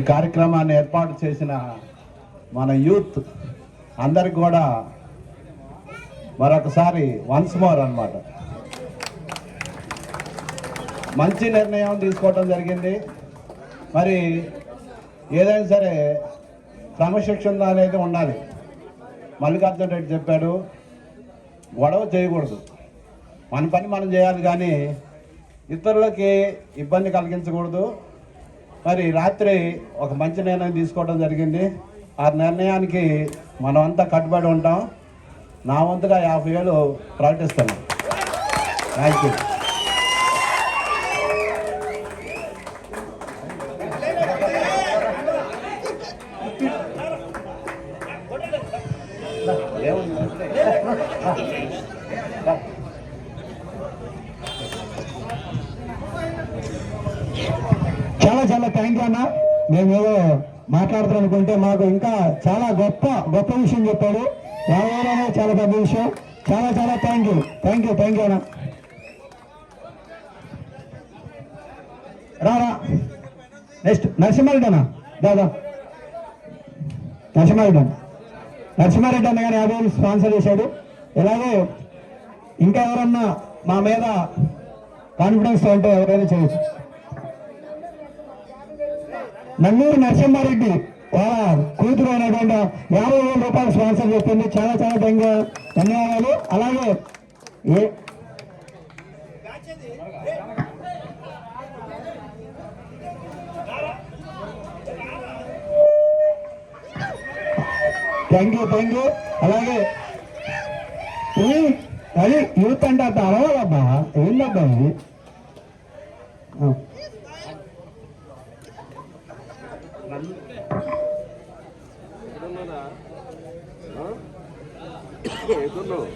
ఈ కార్యక్రమాన్ని ఏర్పాటు చేసిన మన యూత్ అందరికి కూడా మరొకసారి వన్స్ మోర్ అన్నమాట మంచి నిర్ణయం తీసుకోవటం జరిగింది. మరి ఏదైనా సరే క్రమశిక్షణ అనేది ఉండాలి. మల్లికార్జున రెడ్డి చెప్పాడు, గొడవ చేయకూడదు, మన పని మనం చేయాలి, కానీ ఇతరులకి ఇబ్బంది కలిగించకూడదు. మరి రాత్రి ఒక మంచి నిర్ణయం తీసుకోవడం జరిగింది. ఆ నిర్ణయానికి మనం అంతా కట్టుబడి ఉంటాం. నా వంతుగా 50,000 ప్రకటిస్తున్నాం. Thank you. చాలా చాలా థ్యాంక్ యూ అన్న. మేము ఏదో మాట్లాడుతాం అనుకుంటే మాకు ఇంకా చాలా గొప్ప గొప్ప విషయం చెప్పాడు. రావాలనే చాలా పెద్ద విషయం. చాలా చాలా థ్యాంక్ యూ అన్న. రా నెక్స్ట్ నరసింహారెడ్డి అన్న. దాదా నరసింహారెడ్డి అన్న కానీ 50,000 స్పాన్సర్ చేశాడు. ఇలాగే ఇంకా ఎవరన్నా మా మీద కాన్ఫిడెన్స్ ఉంటే ఎవరైనా చేయొచ్చు. నన్నూరు నరసింహారెడ్డి వాళ్ళ కూతురు అయినటువంటి 50,000 రూపాయలు స్పాన్సర్ చెప్పింది. చాలా చాలా ధన్యవాదాలు. అలాగే థ్యాంక్ యూ. అలాగే అది యూత్ అంటే అంత అలవాలబ్బా, ఏందబ్బా ఇది. ఎక్కడున్నావు?